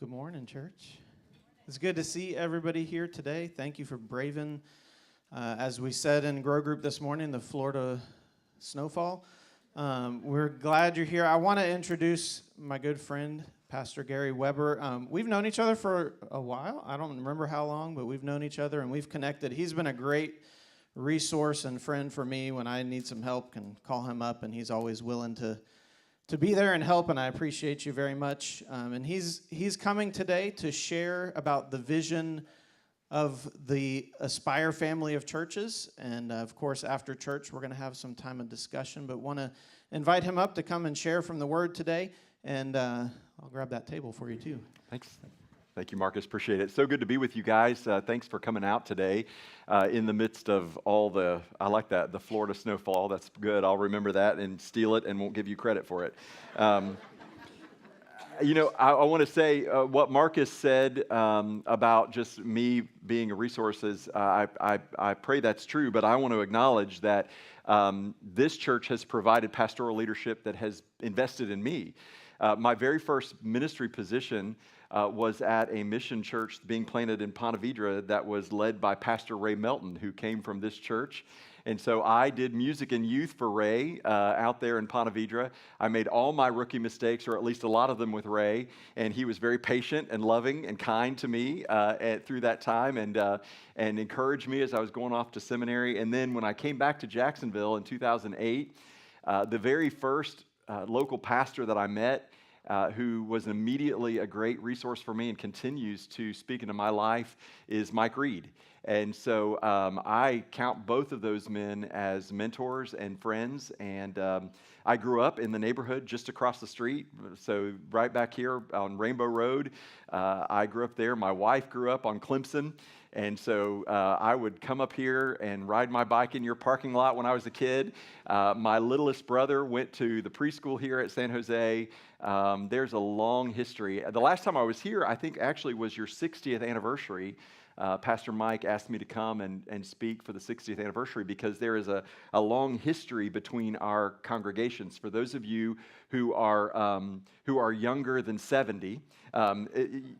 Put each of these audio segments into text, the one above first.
Good morning, church. It's good to see everybody here today. Thank you for braving, as we said in Grow Group this morning, the Florida snowfall. We're glad you're here. I want to introduce my good friend, Pastor Gary Weber. We've known each other for a while. I don't remember how long, but we've known each other and we've connected. He's been a great resource and friend for me. When I need some help, can call him up, and he's always willing to be there and help, and I appreciate you very much. And he's coming today to share about the vision of the Aspire family of churches. And of course, after church, we're going to have some time of discussion, but want to invite him up to come and share from the Word today. And I'll grab that table for you too. Thanks. Thank you, Marcus. Appreciate it. So good to be with you guys. Thanks for coming out today in the midst of all I like that, the Florida snowfall. That's good. I'll remember that and steal it and won't give you credit for it. I want to say what Marcus said about just me being a resource is I pray that's true, but I want to acknowledge that this church has provided pastoral leadership that has invested in me. My very first ministry position was at a mission church being planted in Ponte Vedra that was led by Pastor Ray Melton, who came from this church. And so I did music and youth for Ray out there in Ponte Vedra. I made all my rookie mistakes, or at least a lot of them, with Ray, and he was very patient and loving and kind to me through that time, and encouraged me as I was going off to seminary. And then when I came back to Jacksonville in 2008, the very first local pastor that I met, who was immediately a great resource for me and continues to speak into my life, is Mike Reed. And so I count both of those men as mentors and friends. And I grew up in the neighborhood just across the street, so right back here on Rainbow Road. I grew up there. My wife grew up on Clemson. And so I would come up here and ride my bike in your parking lot when I was a kid. My littlest brother went to the preschool here at San Jose. There's a long history. The last time I was here, I think actually was your 60th anniversary. Pastor Mike asked me to come and speak for the 60th anniversary because there is a long history between our congregations. For those of you who are younger than 70,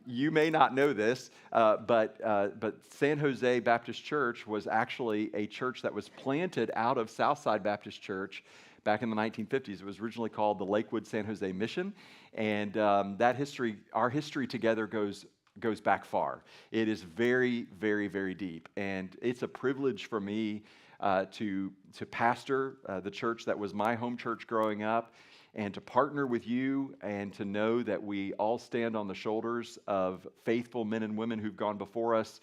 you may not know this, but San Jose Baptist Church was actually a church that was planted out of Southside Baptist Church back in the 1950s. It was originally called the Lakewood San Jose Mission, and that history, our history together goes back far. It is very, very, very deep, and it's a privilege for me to pastor the church that was my home church growing up, and to partner with you, and to know that we all stand on the shoulders of faithful men and women who've gone before us,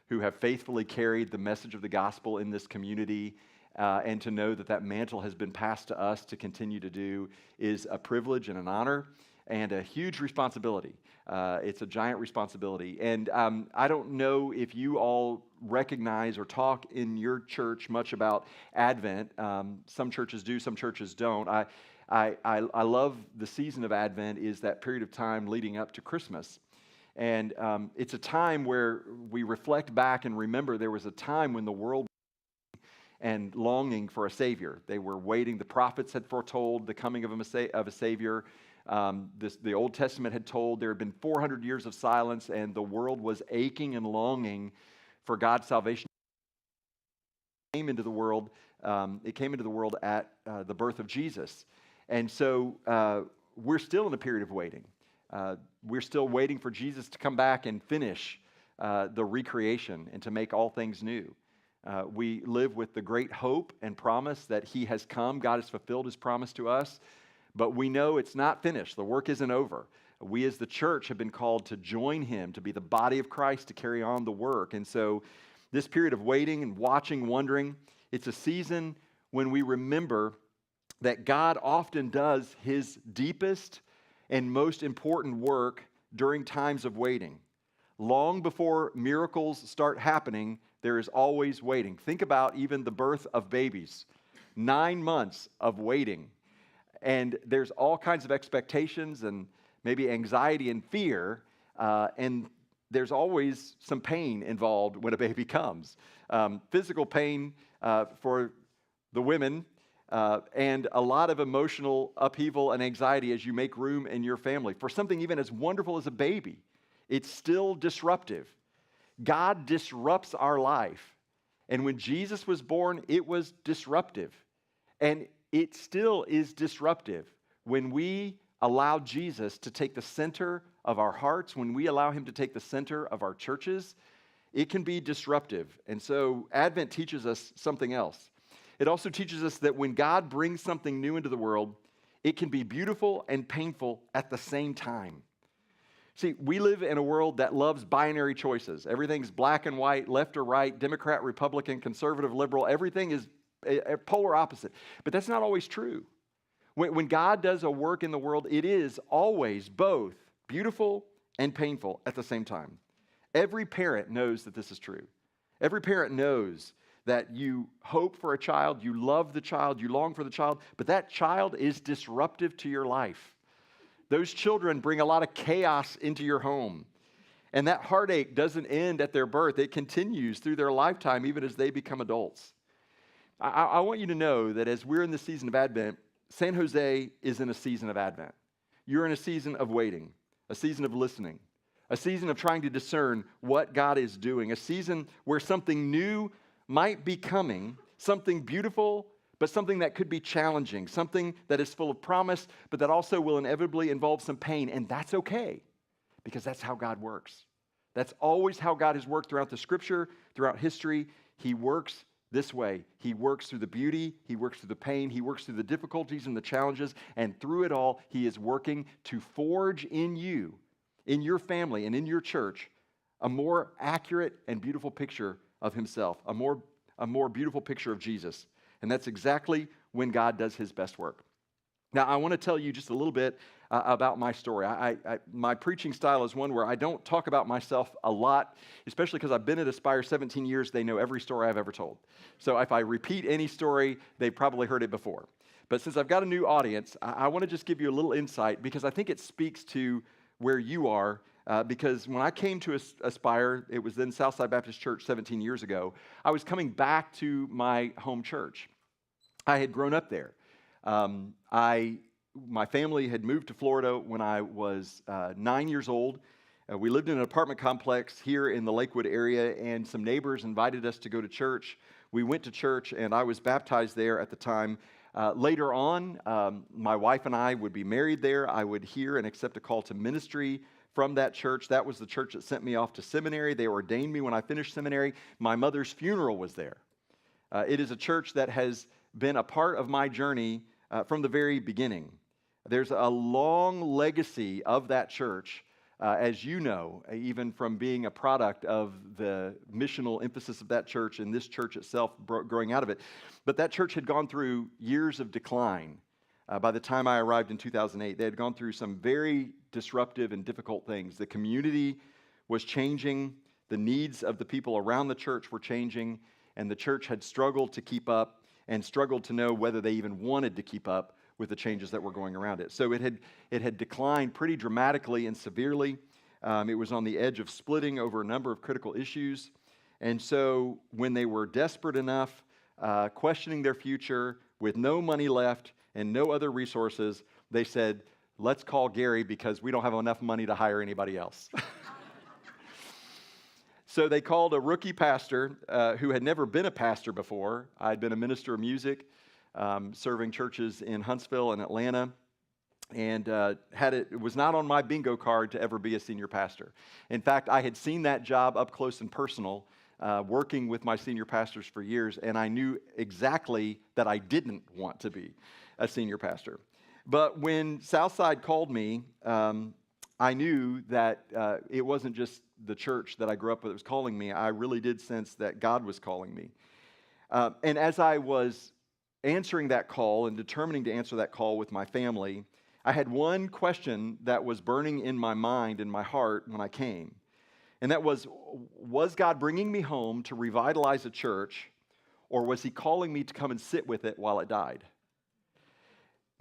who have faithfully carried the message of the gospel in this community, and to know that that mantle has been passed to us to continue to do is a privilege and an honor and a huge responsibility. It's a giant responsibility. And I don't know if you all recognize or talk in your church much about Advent. Some churches do, some churches don't. I love the season of Advent is that period of time leading up to Christmas. And it's a time where we reflect back and remember there was a time when the world and longing for a Savior. They were waiting. The prophets had foretold the coming of a Savior. The Old Testament had told there had been 400 years of silence, and the world was aching and longing for God's salvation. It came into the world at the birth of Jesus. And so we're still in a period of waiting. We're still waiting for Jesus to come back and finish the recreation and to make all things new. We live with the great hope and promise that He has come. God has fulfilled His promise to us, but we know it's not finished. The work isn't over. We as the church have been called to join Him, to be the body of Christ, to carry on the work. And so this period of waiting and watching, wondering, it's a season when we remember that God often does His deepest and most important work during times of waiting. Long before miracles start happening, there is always waiting. Think about even the birth of babies. 9 months of waiting. And there's all kinds of expectations and maybe anxiety and fear. And there's always some pain involved when a baby comes. Physical pain for the women, and a lot of emotional upheaval and anxiety as you make room in your family for something even as wonderful as a baby. It's still disruptive. God disrupts our life. And when Jesus was born, it was disruptive. And it still is disruptive when we allow Jesus to take the center of our hearts, when we allow him to take the center of our churches. It can be disruptive. And so Advent teaches us something else. It also teaches us that when God brings something new into the world, it can be beautiful and painful at the same time. See, we live in a world that loves binary choices. Everything's black and white, left or right, Democrat, Republican, conservative, liberal. Everything is a polar opposite. But that's not always true. When God does a work in the world, it is always both beautiful and painful at the same time. Every parent knows that this is true. Every parent knows that you hope for a child, you love the child, you long for the child, but that child is disruptive to your life. Those children bring a lot of chaos into your home. And that heartache doesn't end at their birth. It continues through their lifetime, even as they become adults. I want you to know that as we're in the season of Advent, San Jose is in a season of Advent. You're in a season of waiting, a season of listening, a season of trying to discern what God is doing, a season where something new might be coming, something beautiful, but something that could be challenging, something that is full of promise, but that also will inevitably involve some pain. And that's okay, because that's how God works. That's always how God has worked throughout the scripture, throughout history. He works this way. He works through the beauty, he works through the pain, he works through the difficulties and the challenges, and through it all, he is working to forge in you, in your family, and in your church, a more accurate and beautiful picture of himself, a more beautiful picture of Jesus. And that's exactly when God does his best work. Now, I want to tell you just a little bit about my story. My preaching style is one where I don't talk about myself a lot, especially because I've been at Aspire 17 years. They know every story I've ever told. So if I repeat any story, they've probably heard it before. But since I've got a new audience, I want to just give you a little insight because I think it speaks to where you are. Because when I came to Aspire, it was then Southside Baptist Church 17 years ago, I was coming back to my home church. I had grown up there. My family had moved to Florida when I was 9 years old. We lived in an apartment complex here in the Lakewood area, and some neighbors invited us to go to church. We went to church, and I was baptized there at the time. Later on, my wife and I would be married there. I would hear and accept a call to ministry from that church. That was the church that sent me off to seminary. They ordained me when I finished seminary. My mother's funeral was there. It is a church that has been a part of my journey from the very beginning. There's a long legacy of that church, as you know, even from being a product of the missional emphasis of that church and this church itself growing out of it. But that church had gone through years of decline. By the time I arrived in 2008, they had gone through some very disruptive and difficult things. The community was changing, the needs of the people around the church were changing, and the church had struggled to keep up and struggled to know whether they even wanted to keep up with the changes that were going around it. So it had declined pretty dramatically and severely. It was on the edge of splitting over a number of critical issues. And so when they were desperate enough, questioning their future, with no money left and no other resources, they said, let's call Gary because we don't have enough money to hire anybody else. So they called a rookie pastor who had never been a pastor before. I'd been a minister of music, serving churches in Huntsville and Atlanta, and it was not on my bingo card to ever be a senior pastor. In fact, I had seen that job up close and personal, working with my senior pastors for years, and I knew exactly that I didn't want to be a senior pastor. But when Southside called me, I knew that it wasn't just the church that I grew up with that was calling me. I really did sense that God was calling me. And as I was answering that call and determining to answer that call with my family, I had one question that was burning in my mind and my heart when I came. And that was God bringing me home to revitalize a church, or was he calling me to come and sit with it while it died?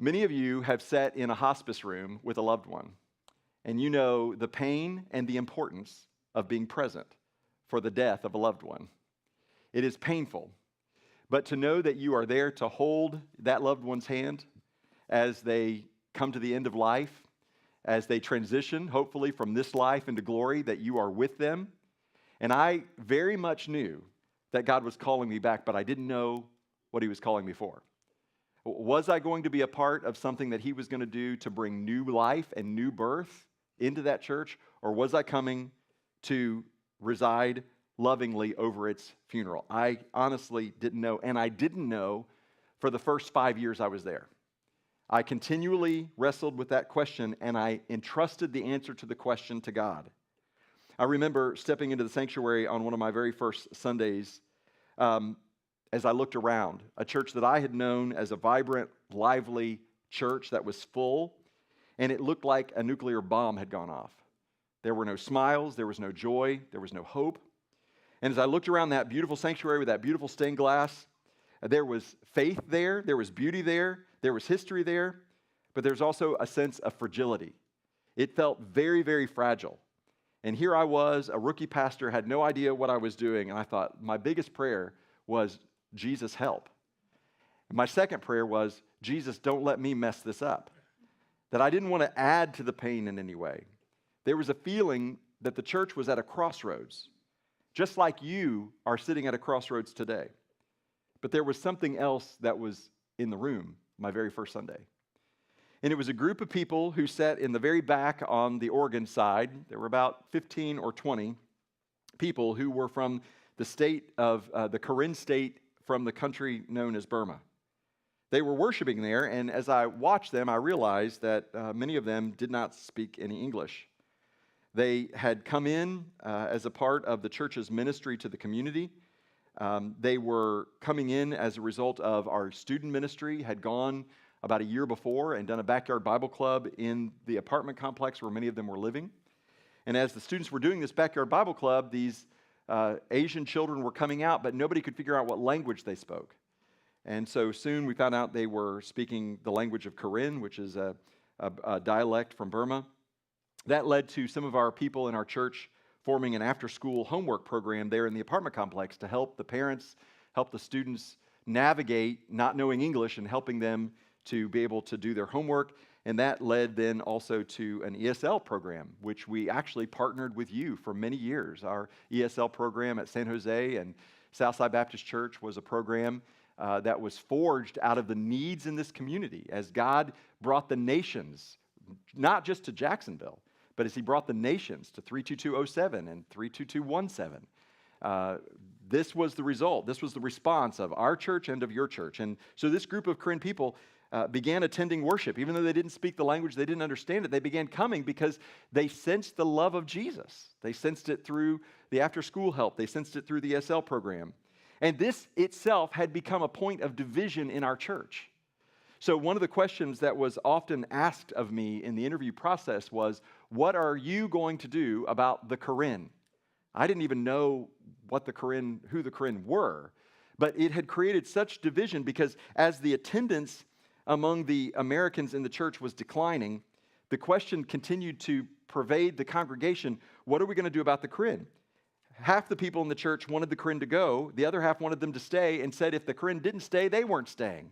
Many of you have sat in a hospice room with a loved one, and you know the pain and the importance of being present for the death of a loved one. It is painful, but to know that you are there to hold that loved one's hand as they come to the end of life, as they transition, hopefully, from this life into glory, that you are with them. And I very much knew that God was calling me back, but I didn't know what he was calling me for. Was I going to be a part of something that he was going to do to bring new life and new birth into that church, or was I coming to reside lovingly over its funeral? I honestly didn't know, and I didn't know for the first 5 years I was there. I continually wrestled with that question, and I entrusted the answer to the question to God. I remember stepping into the sanctuary on one of my very first Sundays as I looked around, a church that I had known as a vibrant, lively church that was full, and it looked like a nuclear bomb had gone off. There were no smiles, there was no joy, there was no hope. And as I looked around that beautiful sanctuary with that beautiful stained glass, there was faith there was beauty there was history there, but there's also a sense of fragility. It felt very, very fragile. And here I was, a rookie pastor, had no idea what I was doing, and I thought my biggest prayer was, Jesus, help. My second prayer was, Jesus, don't let me mess this up. That I didn't want to add to the pain in any way. There was a feeling that the church was at a crossroads, just like you are sitting at a crossroads today. But there was something else that was in the room my very first Sunday. And it was a group of people who sat in the very back on the organ side. There were about 15 or 20 people who were from the state of the Karen state, from the country known as Burma. They were worshiping there, and as I watched them, I realized that many of them did not speak any English. They had come in as a part of the church's ministry to the community. They were coming in as a result of our student ministry, had gone about a year before and done a backyard Bible club in the apartment complex where many of them were living. And as the students were doing this backyard Bible club, these Asian children were coming out, but nobody could figure out what language they spoke. And so soon we found out they were speaking the language of Karen, which is a dialect from Burma. That led to some of our people in our church forming an after-school homework program there in the apartment complex to help the parents, help the students navigate not knowing English and helping them to be able to do their homework. And that led then also to an ESL program, which we actually partnered with you for many years. Our ESL program at San Jose and Southside Baptist Church was a program that was forged out of the needs in this community as God brought the nations, not just to Jacksonville, but as he brought the nations to 32207 and 32217. This was the result. This was the response of our church and of your church. And so this group of Karen people began attending worship. Even though they didn't speak the language, they didn't understand it, they began coming because they sensed the love of Jesus. They sensed it through the after-school help. They sensed it through the ESL program. And this itself had become a point of division in our church. So one of the questions that was often asked of me in the interview process was, what are you going to do about the Karen? I didn't even know who the Karen were, but it had created such division because as the attendance among the Americans in the church was declining, the question continued to pervade the congregation, what are we going to do about the Karen? Half the people in the church wanted the Karen to go, the other half wanted them to stay, and said if the Karen didn't stay, they weren't staying.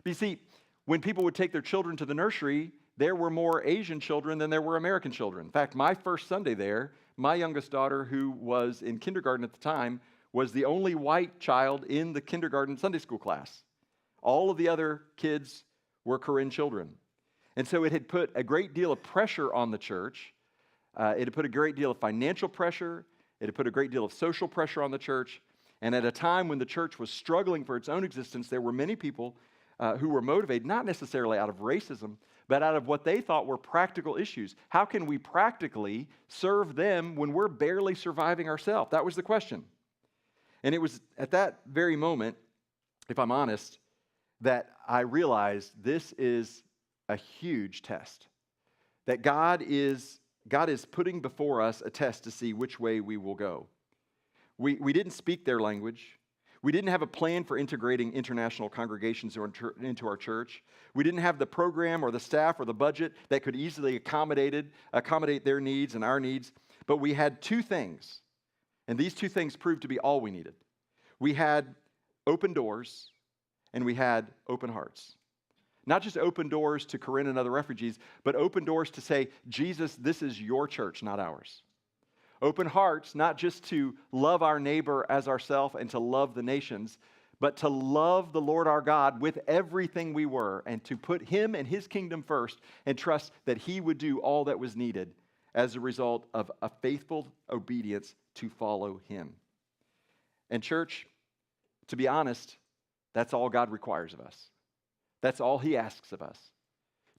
But you see, when people would take their children to the nursery, there were more Asian children than there were American children. In fact, my first Sunday there, my youngest daughter, who was in kindergarten at the time, was the only white child in the kindergarten Sunday school class. All of the other kids were Karen children. And so it had put a great deal of pressure on the church. It had put a great deal of financial pressure. It had put a great deal of social pressure on the church. And at a time when the church was struggling for its own existence, there were many people who were motivated, not necessarily out of racism, but out of what they thought were practical issues. How can we practically serve them when we're barely surviving ourselves? That was the question. And it was at that very moment, if I'm honest, that I realized this is a huge test. That God is putting before us a test to see which way we will go. We didn't speak their language. We didn't have a plan for integrating international congregations into our church. We didn't have the program or the staff or the budget that could easily accommodate their needs and our needs. But we had two things, and these two things proved to be all we needed. We had open doors, and we had open hearts. Not just open doors to Corinne and other refugees, but open doors to say, Jesus, this is your church, not ours. Open hearts, not just to love our neighbor as ourselves and to love the nations, but to love the Lord our God with everything we were and to put him and his kingdom first and trust that he would do all that was needed as a result of a faithful obedience to follow him. And church, to be honest, that's all God requires of us. That's all he asks of us.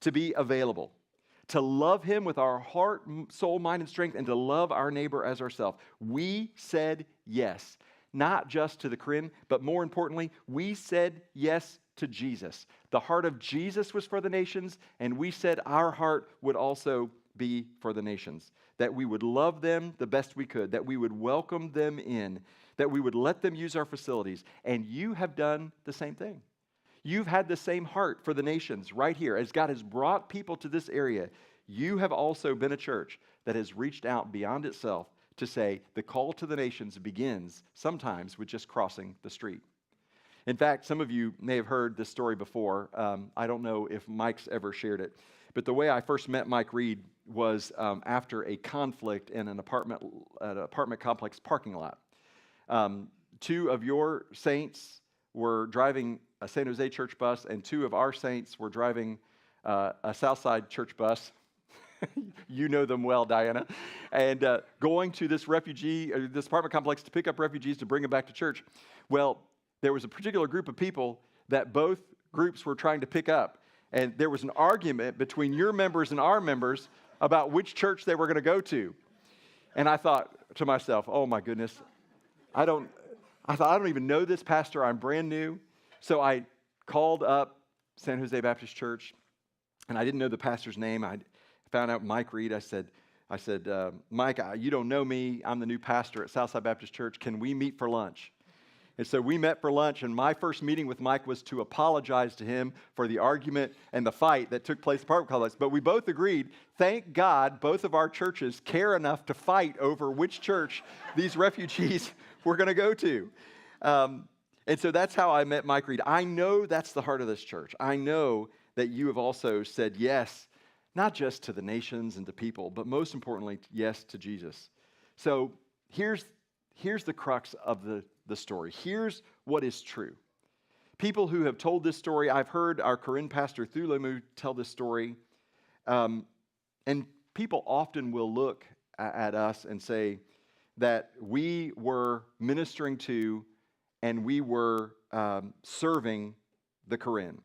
To be available, to love him with our heart, soul, mind, and strength, and to love our neighbor as ourselves. We said yes, not just to the Corinne, but more importantly, we said yes to Jesus. The heart of Jesus was for the nations, and we said our heart would also be for the nations. That we would love them the best we could, that we would welcome them in, that we would let them use our facilities. And you have done the same thing. You've had the same heart for the nations right here. As God has brought people to this area, you have also been a church that has reached out beyond itself to say the call to the nations begins sometimes with just crossing the street. In fact, some of you may have heard this story before. I don't know if Mike's ever shared it, but the way I first met Mike Reed was after a conflict in an apartment complex parking lot. Two of your saints were driving a San Jose church bus, and two of our saints were driving a Southside church bus. You know them well, Diana. And going to this apartment complex to pick up refugees to bring them back to church. Well, there was a particular group of people that both groups were trying to pick up. And there was an argument between your members and our members about which church they were going to go to. And I thought to myself, oh my goodness, I don't even know this pastor. I'm brand new. So I called up San Jose Baptist Church, and I didn't know the pastor's name. I found out Mike Reed. I said, Mike, you don't know me. I'm the new pastor at Southside Baptist Church. Can we meet for lunch? And so we met for lunch, and my first meeting with Mike was to apologize to him for the argument and the fight that took place at the apartment complex. But we both agreed, thank God both of our churches care enough to fight over which church these refugees were going to go to. And so that's how I met Mike Reed. I know that's the heart of this church. I know that you have also said yes, not just to the nations and to people, but most importantly, yes to Jesus. So here's the crux of the story. Here's what is true. People who have told this story, I've heard our Corinne pastor Thulemu tell this story, and people often will look at us and say that we were ministering to and we were serving the Corinne.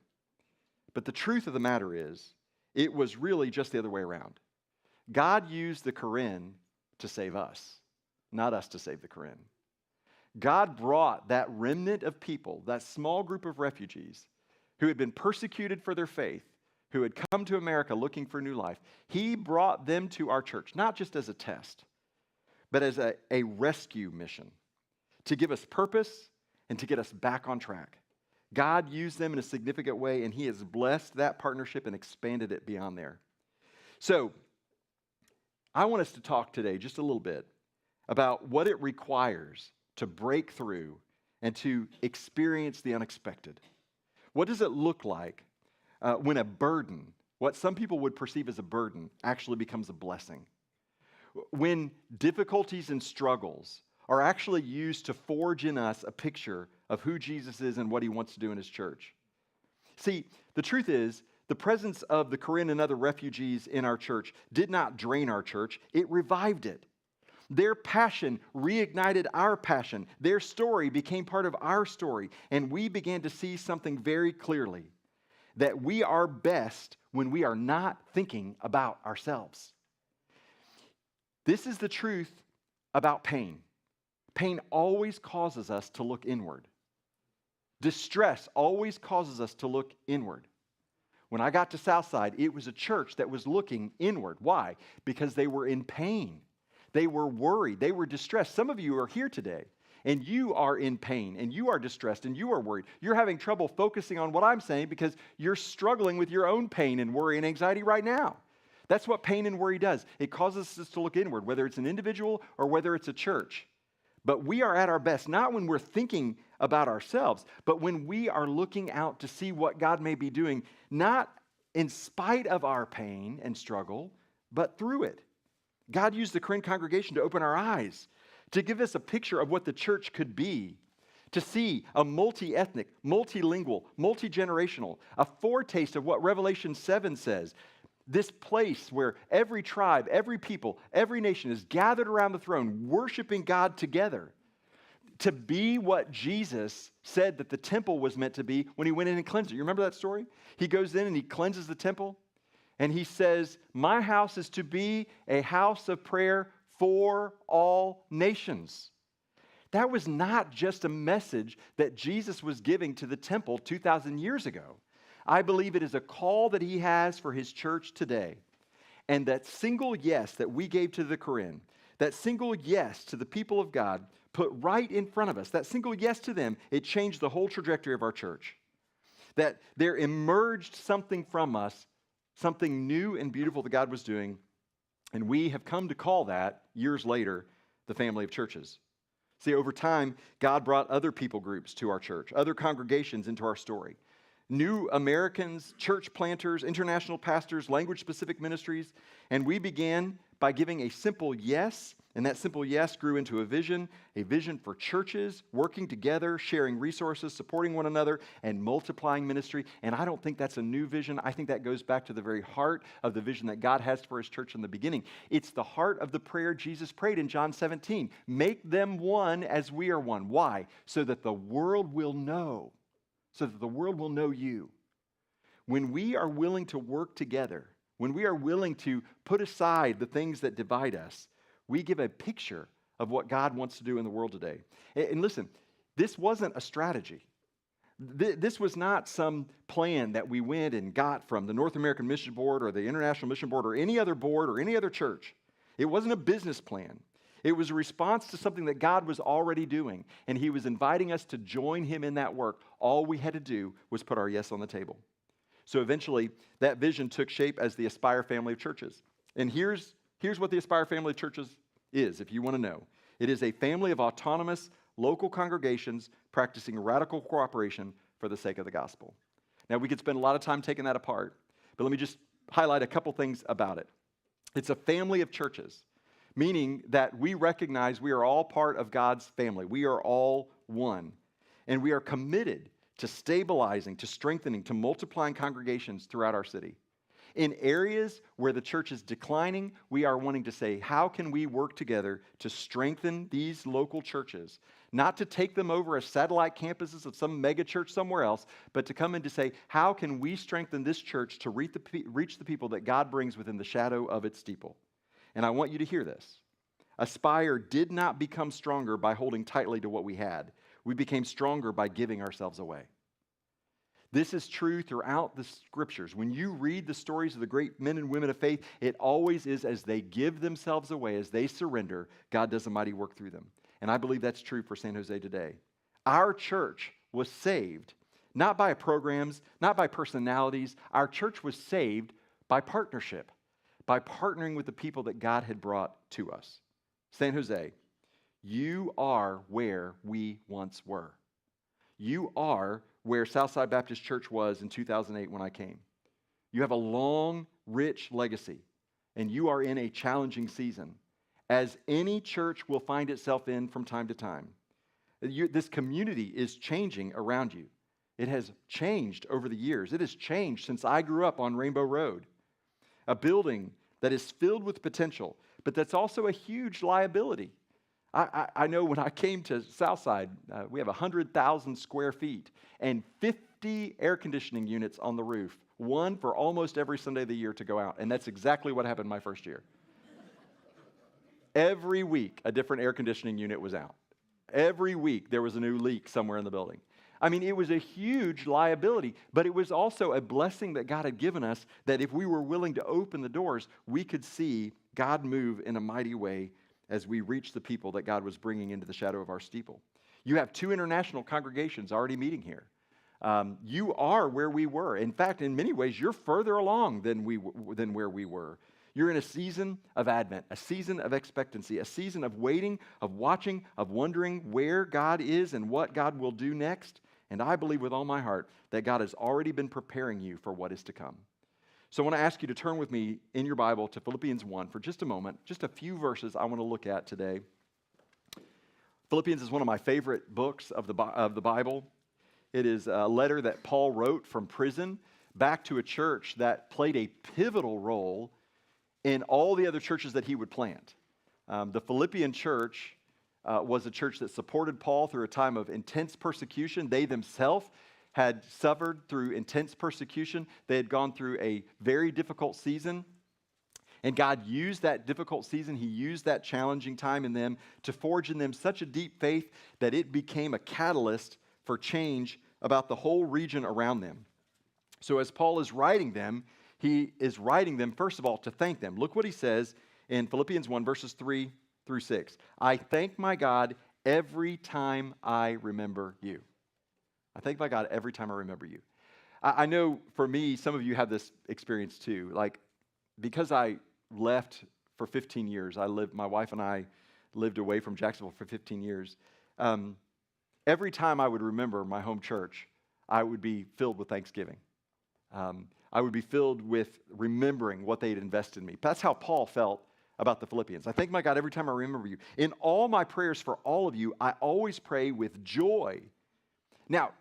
But the truth of the matter is, it was really just the other way around. God used the Corinne to save us, not us to save the Corinne. God brought that remnant of people, that small group of refugees who had been persecuted for their faith, who had come to America looking for new life. He brought them to our church, not just as a test, but as a rescue mission to give us purpose and to get us back on track. God used them in a significant way, and he has blessed that partnership and expanded it beyond there. So, I want us to talk today just a little bit about what it requires to break through and to experience the unexpected. What does it look like when a burden, what some people would perceive as a burden, actually becomes a blessing? When difficulties and struggles are actually used to forge in us a picture of who Jesus is and what he wants to do in his church. See, the truth is, the presence of the Corinne and other refugees in our church did not drain our church, it revived it. Their passion reignited our passion. Their story became part of our story, and we began to see something very clearly, that we are best when we are not thinking about ourselves. This is the truth about pain. Pain always causes us to look inward. Distress always causes us to look inward. When I got to Southside, it was a church that was looking inward. Why? Because they were in pain. They were worried. They were distressed. Some of you are here today, and you are in pain, and you are distressed, and you are worried. You're having trouble focusing on what I'm saying because you're struggling with your own pain and worry and anxiety right now. That's what pain and worry does. It causes us to look inward, whether it's an individual or whether it's a church. But we are at our best, not when we're thinking about ourselves, but when we are looking out to see what God may be doing, not in spite of our pain and struggle, but through it. God used the Corinth congregation to open our eyes, to give us a picture of what the church could be, to see a multi-ethnic, multilingual, multi-generational, a foretaste of what Revelation 7 says. This place where every tribe, every people, every nation is gathered around the throne, worshiping God together. To be what Jesus said that the temple was meant to be when he went in and cleansed it. You remember that story? He goes in and he cleanses the temple, and he says, my house is to be a house of prayer for all nations. That was not just a message that Jesus was giving to the temple 2,000 years ago. I believe it is a call that he has for his church today. And that single yes that we gave to the Koran, that single yes to the people of God, put right in front of us, that single yes to them, it changed the whole trajectory of our church. That there emerged something from us, something new and beautiful that God was doing, and we have come to call that, years later, the family of churches. See, over time, God brought other people groups to our church, other congregations into our story. New Americans, church planters, international pastors, language-specific ministries, and we began by giving a simple yes, and that simple yes grew into a vision for churches working together, sharing resources, supporting one another, and multiplying ministry. And I don't think that's a new vision. I think that goes back to the very heart of the vision that God has for his church in the beginning. It's the heart of the prayer Jesus prayed in John 17. Make them one as we are one. Why? So that the world will know. So that the world will know you. When we are willing to work together, when we are willing to put aside the things that divide us, we give a picture of what God wants to do in the world today. And listen, this wasn't a strategy. This was not some plan that we went and got from the North American Mission Board or the International Mission Board or any other board or any other church. It wasn't a business plan. It was a response to something that God was already doing, and he was inviting us to join him in that work. All we had to do was put our yes on the table. So eventually, that vision took shape as the Aspire family of churches. And here's what the Aspire family of churches is, if you want to know. It is a family of autonomous local congregations practicing radical cooperation for the sake of the gospel. Now, we could spend a lot of time taking that apart, but let me just highlight a couple things about it. It's a family of churches, meaning that we recognize we are all part of God's family. We are all one. And we are committed to stabilizing, to strengthening, to multiplying congregations throughout our city. In areas where the church is declining, we are wanting to say, how can we work together to strengthen these local churches? Not to take them over as satellite campuses of some mega church somewhere else, but to come in to say, how can we strengthen this church to reach the people that God brings within the shadow of its steeple? And I want you to hear this. Aspire did not become stronger by holding tightly to what we had. We became stronger by giving ourselves away. This is true throughout the scriptures. When you read the stories of the great men and women of faith, it always is as they give themselves away, as they surrender, God does a mighty work through them. And I believe that's true for San Jose today. Our church was saved, not by programs, not by personalities. Our church was saved by partnership, by partnering with the people that God had brought to us. San Jose, you are where we once were. You are where Southside Baptist Church was in 2008 when I came. You have a long, rich legacy, and you are in a challenging season, as any church will find itself in from time to time. This community is changing around you. It has changed over the years. It has changed since I grew up on Rainbow Road, a building that is filled with potential, but that's also a huge liability. I know when I came to Southside, we have 100,000 square feet and 50 air conditioning units on the roof, one for almost every Sunday of the year to go out. And that's exactly what happened my first year. Every week, a different air conditioning unit was out. Every week, there was a new leak somewhere in the building. I mean, it was a huge liability, but it was also a blessing that God had given us, that if we were willing to open the doors, we could see God move in a mighty way as we reach the people that God was bringing into the shadow of our steeple. You have 2 international congregations already meeting here. You are where we were. In fact, in many ways, you're further along than where we were. You're in a season of Advent, a season of expectancy, a season of waiting, of watching, of wondering where God is and what God will do next. And I believe with all my heart that God has already been preparing you for what is to come. So I want to ask you to turn with me in your Bible to Philippians 1 for just a moment, just a few verses I want to look at today. Philippians is one of my favorite books of the Bible. It is a letter that Paul wrote from prison back to a church that played a pivotal role in all the other churches that he would plant. The Philippian church was a church that supported Paul through a time of intense persecution. They themselves had suffered through intense persecution. They had gone through a very difficult season. And God used that difficult season, He used that challenging time in them to forge in them such a deep faith that it became a catalyst for change about the whole region around them. So as Paul is writing them, he is writing them, first of all, to thank them. Look what he says in Philippians 1, verses 3 through 6. I thank my God every time I remember you. I thank my God every time I remember you. I know for me, some of you have this experience too. Like, because I left for 15 years, my wife and I lived away from Jacksonville for 15 years. Every time I would remember my home church, I would be filled with thanksgiving. I would be filled with remembering what they had invested in me. That's how Paul felt about the Philippians. I thank my God every time I remember you. In all my prayers for all of you, I always pray with joy. Now,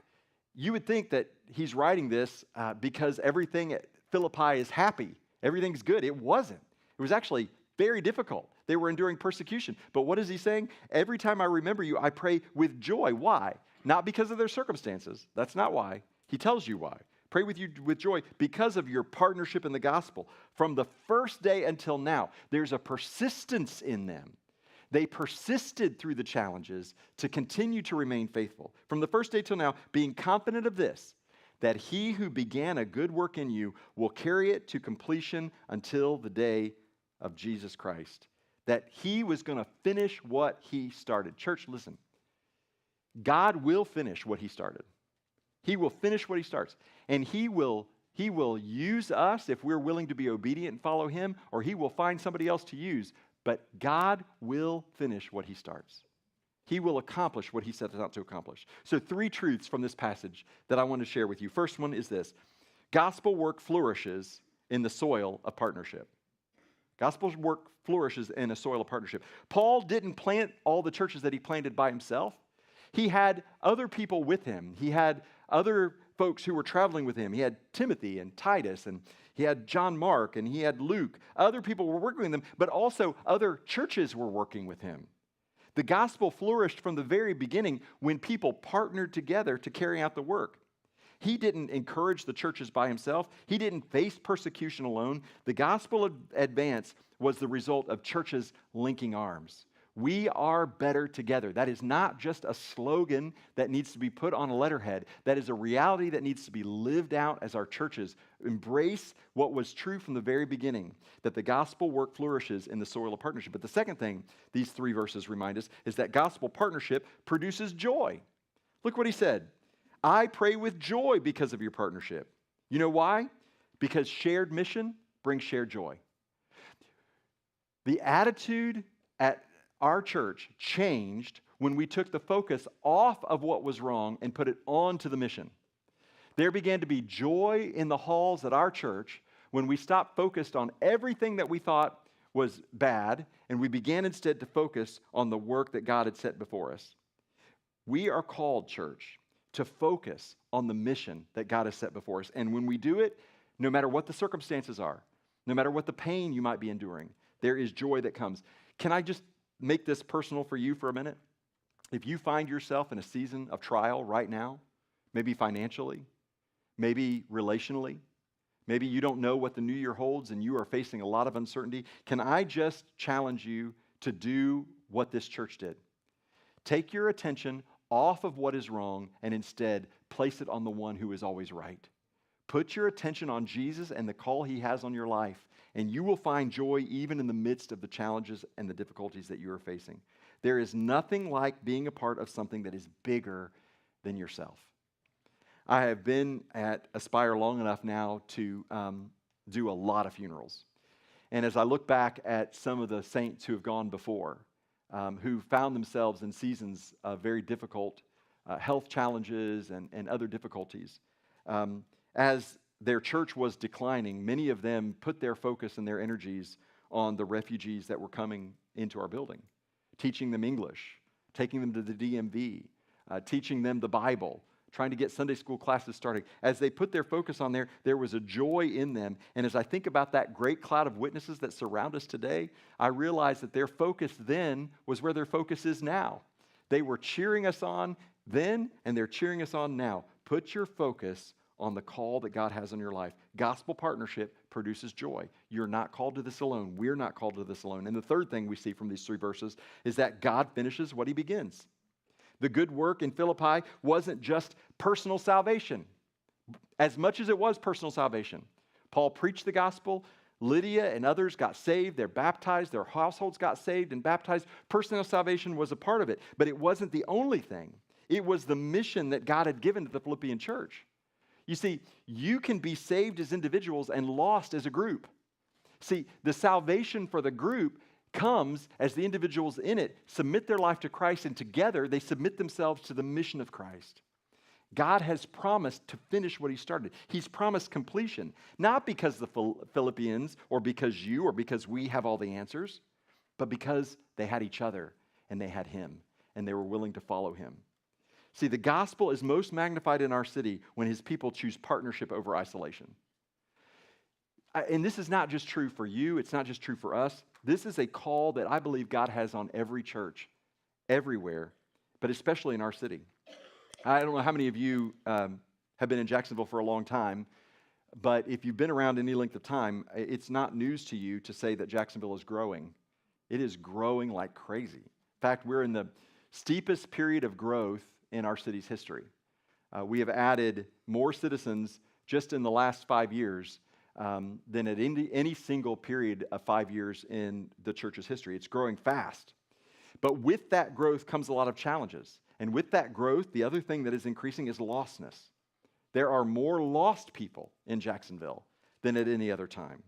you would think that he's writing this because everything at Philippi is happy. Everything's good. It wasn't. It was actually very difficult. They were enduring persecution. But what is he saying? Every time I remember you, I pray with joy. Why? Not because of their circumstances. That's not why. He tells you why. Pray with you with joy because of your partnership in the gospel. From the first day until now, there's a persistence in them. They persisted through the challenges to continue to remain faithful. From the first day till now, being confident of this, that he who began a good work in you will carry it to completion until the day of Jesus Christ. That he was going to finish what he started. Church, listen. God will finish what he started. He will finish what he starts. And he will use us if we're willing to be obedient and follow him, or he will find somebody else to use. But God will finish what he starts. He will accomplish what he sets out to accomplish. So 3 truths from this passage that I want to share with you. First one is this. Gospel work flourishes in the soil of partnership. Gospel work flourishes in a soil of partnership. Paul didn't plant all the churches that he planted by himself. He had other people with him. He had other folks who were traveling with him. He had Timothy and Titus, and he had John Mark, and he had Luke. Other people were working with him, but also other churches were working with him. The gospel flourished from the very beginning when people partnered together to carry out the work. He didn't encourage the churches by himself. He didn't face persecution alone. The gospel advance was the result of churches linking arms. We are better together. That is not just a slogan that needs to be put on a letterhead. That is a reality that needs to be lived out as our churches embrace what was true from the very beginning, that the gospel work flourishes in the soil of partnership. But the second thing these 3 verses remind us is that gospel partnership produces joy. Look what he said. I pray with joy because of your partnership. You know why? Because shared mission brings shared joy. The attitude at our church changed when we took the focus off of what was wrong and put it on to the mission. There began to be joy in the halls at our church when we stopped focused on everything that we thought was bad, and we began instead to focus on the work that God had set before us. We are called, church, to focus on the mission that God has set before us. And when we do it, no matter what the circumstances are, no matter what the pain you might be enduring, there is joy that comes. Can I just make this personal for you for a minute? If you find yourself in a season of trial right now, maybe financially, maybe relationally, maybe you don't know what the new year holds and you are facing a lot of uncertainty, can I just challenge you to do what this church did? Take your attention off of what is wrong and instead place it on the one who is always right. Put your attention on Jesus and the call he has on your life, and you will find joy even in the midst of the challenges and the difficulties that you are facing. There is nothing like being a part of something that is bigger than yourself. I have been at Aspire long enough now to do a lot of funerals. And as I look back at some of the saints who have gone before, who found themselves in seasons of very difficult health challenges and other difficulties, as their church was declining, many of them put their focus and their energies on the refugees that were coming into our building, teaching them English, taking them to the DMV, teaching them the Bible, trying to get Sunday school classes started. As they put their focus on there was a joy in them. And as I think about that great cloud of witnesses that surround us today, I realize that their focus then was where their focus is now. They were cheering us on then, and they're cheering us on now. Put your focus on the call that God has on your life. Gospel partnership produces joy. You're not called to this alone. We're not called to this alone. And the third thing we see from these 3 verses is that God finishes what he begins. The good work in Philippi wasn't just personal salvation, as much as it was personal salvation. Paul preached the gospel. Lydia and others got saved. They're baptized. Their households got saved and baptized. Personal salvation was a part of it, but it wasn't the only thing. It was the mission that God had given to the Philippian church. You see, you can be saved as individuals and lost as a group. See, the salvation for the group comes as the individuals in it submit their life to Christ, and together they submit themselves to the mission of Christ. God has promised to finish what he started. He's promised completion, not because the Philippians or because you or because we have all the answers, but because they had each other and they had him and they were willing to follow him. See, the gospel is most magnified in our city when his people choose partnership over isolation. And this is not just true for you. It's not just true for us. This is a call that I believe God has on every church, everywhere, but especially in our city. I don't know how many of you have been in Jacksonville for a long time, but if you've been around any length of time, it's not news to you to say that Jacksonville is growing. It is growing like crazy. In fact, we're in the steepest period of growth in our city's history. We have added more citizens just in the last 5 years than at any single period of 5 years in the church's history. It's growing fast. But with that growth comes a lot of challenges. And with that growth, the other thing that is increasing is lostness. There are more lost people in Jacksonville than at any other time.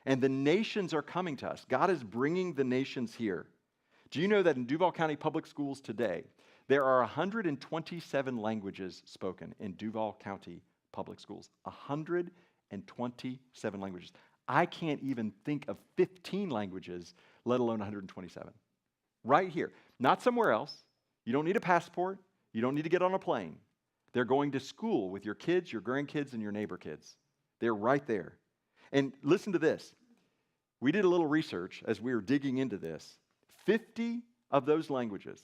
And the nations are coming to us. God is bringing the nations here. Do you know that in Duval County Public Schools today, there are 127 languages spoken in Duval County Public Schools? 127 languages. I can't even think of 15 languages, let alone 127. Right here. Not somewhere else. You don't need a passport. You don't need to get on a plane. They're going to school with your kids, your grandkids, and your neighbor kids. They're right there. And listen to this. We did a little research as we were digging into this. 50 of those languages,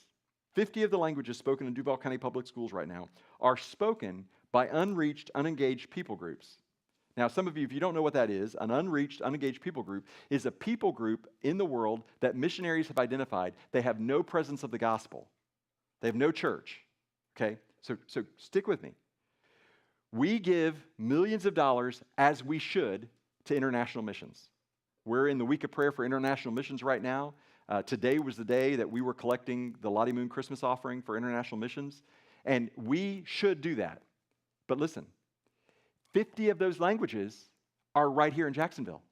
50 of the languages spoken in Duval County Public Schools right now are spoken by unreached, unengaged people groups. Now, some of you, if you don't know what that is, an unreached, unengaged people group is a people group in the world that missionaries have identified. They have no presence of the gospel. They have no church. Okay? So stick with me. We give millions of dollars, as we should, to international missions. We're in the week of prayer for international missions right now. Today was the day that we were collecting the Lottie Moon Christmas offering for international missions, and we should do that. But listen, 50 of those languages are right here in Jacksonville.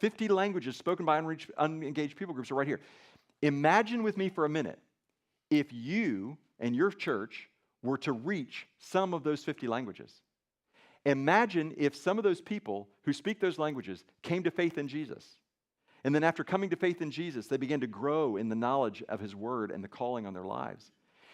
50 languages spoken by unengaged people groups are right here. Imagine with me for a minute if you and your church were to reach some of those 50 languages. Imagine if some of those people who speak those languages came to faith in Jesus. And then after coming to faith in Jesus, they began to grow in the knowledge of his word and the calling on their lives.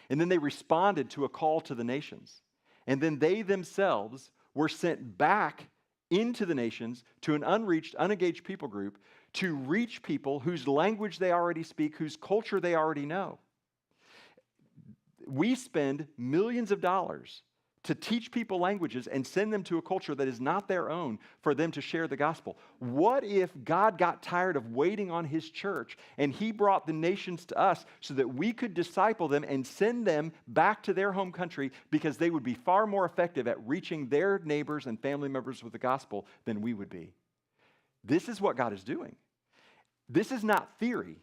And then they responded to a call to the nations. And then they themselves were sent back into the nations to an unreached, unengaged people group to reach people whose language they already speak, whose culture they already know. We spend millions of dollars to teach people languages and send them to a culture that is not their own for them to share the gospel. What if God got tired of waiting on his church and he brought the nations to us so that we could disciple them and send them back to their home country because they would be far more effective at reaching their neighbors and family members with the gospel than we would be? This is what God is doing. This is not theory,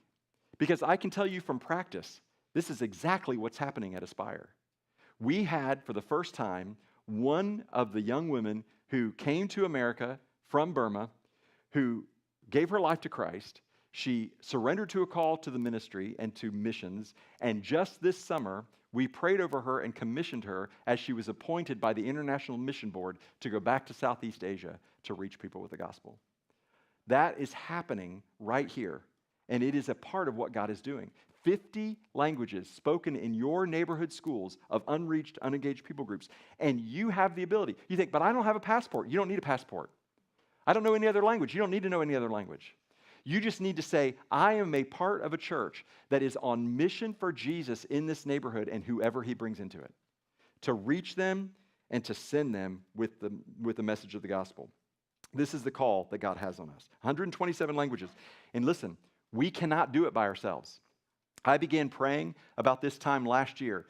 because I can tell you from practice, this is exactly what's happening at Aspire. We had, for the first time, one of the young women who came to America from Burma, who gave her life to Christ. She surrendered to a call to the ministry and to missions. And just this summer, we prayed over her and commissioned her as she was appointed by the International Mission Board to go back to Southeast Asia to reach people with the gospel. That is happening right here, and it is a part of what God is doing. 50 languages spoken in your neighborhood schools of unreached, unengaged people groups, and you have the ability. You think, but I don't have a passport. You don't need a passport. I don't know any other language. You don't need to know any other language. You just need to say, I am a part of a church that is on mission for Jesus in this neighborhood and whoever he brings into it, to reach them and to send them with the message of the gospel. This is the call that God has on us. 127 languages. And listen, we cannot do it by ourselves. I began praying about this time last year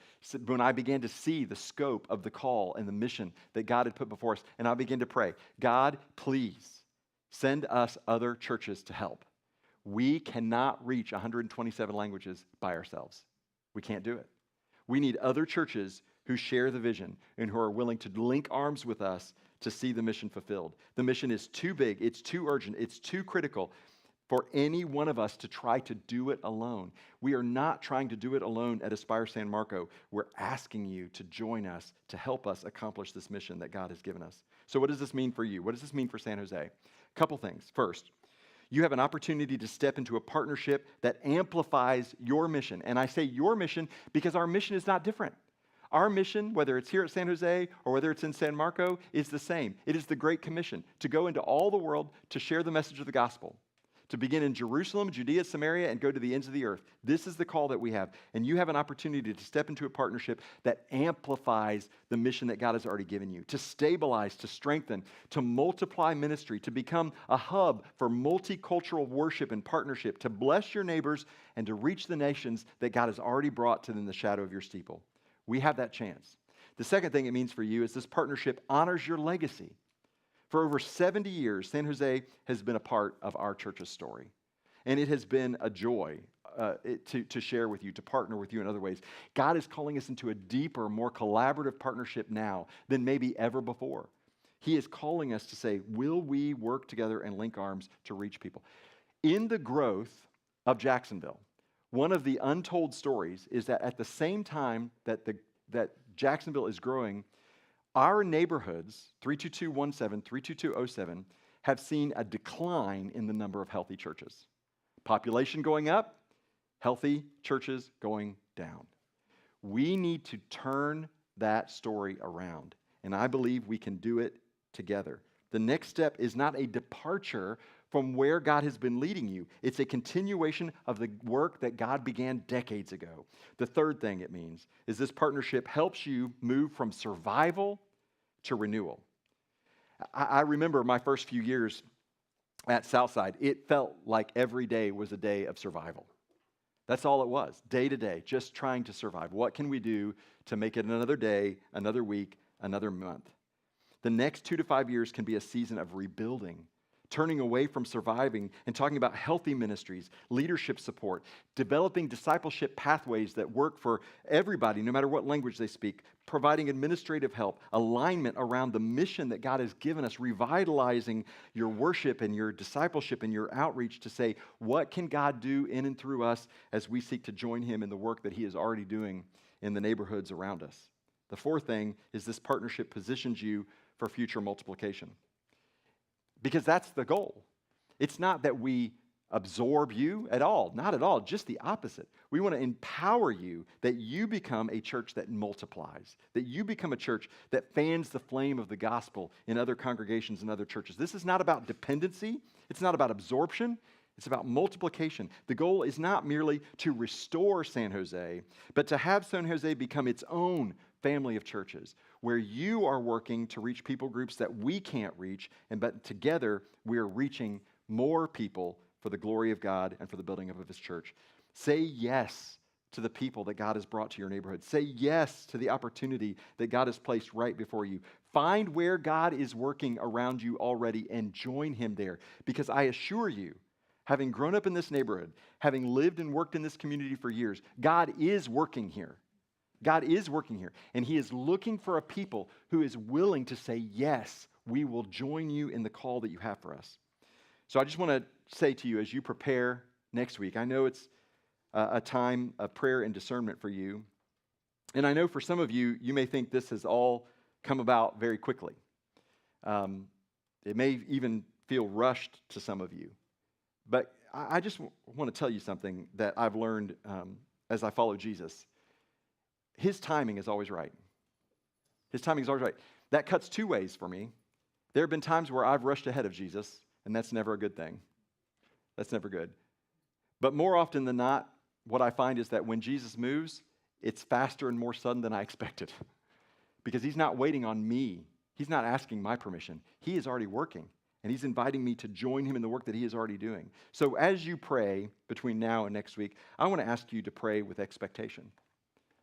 when I began to see the scope of the call and the mission that God had put before us. And I began to pray, God, please send us other churches to help. We cannot reach 127 languages by ourselves. We can't do it. We need other churches who share the vision and who are willing to link arms with us to see the mission fulfilled. The mission is too big, it's too urgent, it's too critical for any one of us to try to do it alone. We are not trying to do it alone at Aspire San Marco. We're asking you to join us to help us accomplish this mission that God has given us. So what does this mean for you? What does this mean for San Jose? A couple things. First, you have an opportunity to step into a partnership that amplifies your mission. And I say your mission because our mission is not different. Our mission, whether it's here at San Jose or whether it's in San Marco, is the same. It is the Great Commission to go into all the world to share the message of the gospel, to begin in Jerusalem, Judea, Samaria, and go to the ends of the earth. This is the call that we have. And you have an opportunity to step into a partnership that amplifies the mission that God has already given you, to stabilize, to strengthen, to multiply ministry, to become a hub for multicultural worship and partnership, to bless your neighbors, and to reach the nations that God has already brought to them in the shadow of your steeple. We have that chance. The second thing it means for you is this partnership honors your legacy. For over 70 years, San Jose has been a part of our church's story. And it has been a joy to share with you, to partner with you in other ways. God is calling us into a deeper, more collaborative partnership now than maybe ever before. He is calling us to say, will we work together and link arms to reach people? In the growth of Jacksonville, one of the untold stories is that at the same time that Jacksonville is growing, our neighborhoods, 32217, 32207, have seen a decline in the number of healthy churches. Population going up, healthy churches going down. We need to turn that story around, and I believe we can do it together. The next step is not a departure from where God has been leading you. It's a continuation of the work that God began decades ago. The third thing it means is this partnership helps you move from survival to renewal. I remember my first few years at Southside. It felt like every day was a day of survival. That's all it was, day to day, just trying to survive. What can we do to make it another day, another week, another month? The next 2 to 5 years can be a season of rebuilding, turning away from surviving and talking about healthy ministries, leadership support, developing discipleship pathways that work for everybody, no matter what language they speak, providing administrative help, alignment around the mission that God has given us, revitalizing your worship and your discipleship and your outreach to say, what can God do in and through us as we seek to join him in the work that he is already doing in the neighborhoods around us? The fourth thing is this partnership positions you for future multiplication. Because that's the goal. It's not that we absorb you at all, not at all, just the opposite. We want to empower you that you become a church that multiplies, that you become a church that fans the flame of the gospel in other congregations and other churches. This is not about dependency. It's not about absorption. It's about multiplication. The goal is not merely to restore San Jose, but to have San Jose become its own family of churches where you are working to reach people groups that we can't reach, but together we are reaching more people for the glory of God and for the building up of his church. Say yes to the people that God has brought to your neighborhood. Say yes to the opportunity that God has placed right before you. Find where God is working around you already and join him there. Because I assure you, having grown up in this neighborhood, having lived and worked in this community for years, God is working here. God is working here, and he is looking for a people who is willing to say, yes, we will join you in the call that you have for us. So I just want to say to you as you prepare next week, I know it's a time of prayer and discernment for you. And I know for some of you, you may think this has all come about very quickly. It may even feel rushed to some of you. But I just want to tell you something that I've learned as I follow Jesus. His timing is always right. His timing is always right. That cuts two ways for me. There have been times where I've rushed ahead of Jesus, and that's never a good thing. That's never good. But more often than not, what I find is that when Jesus moves, it's faster and more sudden than I expected. Because he's not waiting on me. He's not asking my permission. He is already working, and he's inviting me to join him in the work that he is already doing. So as you pray between now and next week, I want to ask you to pray with expectation.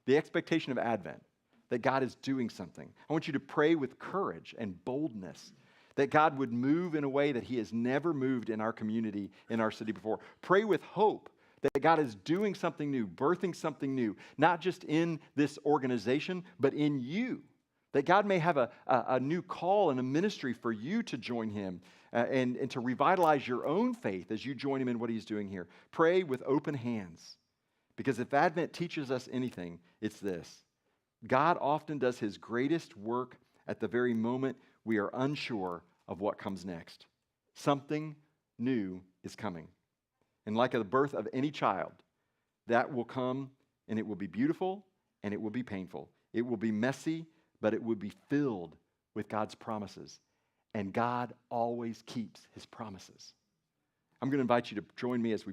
The expectation of Advent, that God is doing something. I want you to pray with courage and boldness, that God would move in a way that he has never moved in our community, in our city before. Pray with hope that God is doing something new, birthing something new, not just in this organization, but in you. That God may have a new call and a ministry for you to join him and to revitalize your own faith as you join him in what he's doing here. Pray with open hands. Because if Advent teaches us anything, it's this. God often does his greatest work at the very moment we are unsure of what comes next. Something new is coming. And like the birth of any child, that will come and it will be beautiful and it will be painful. It will be messy, but it will be filled with God's promises. And God always keeps his promises. I'm going to invite you to join me as we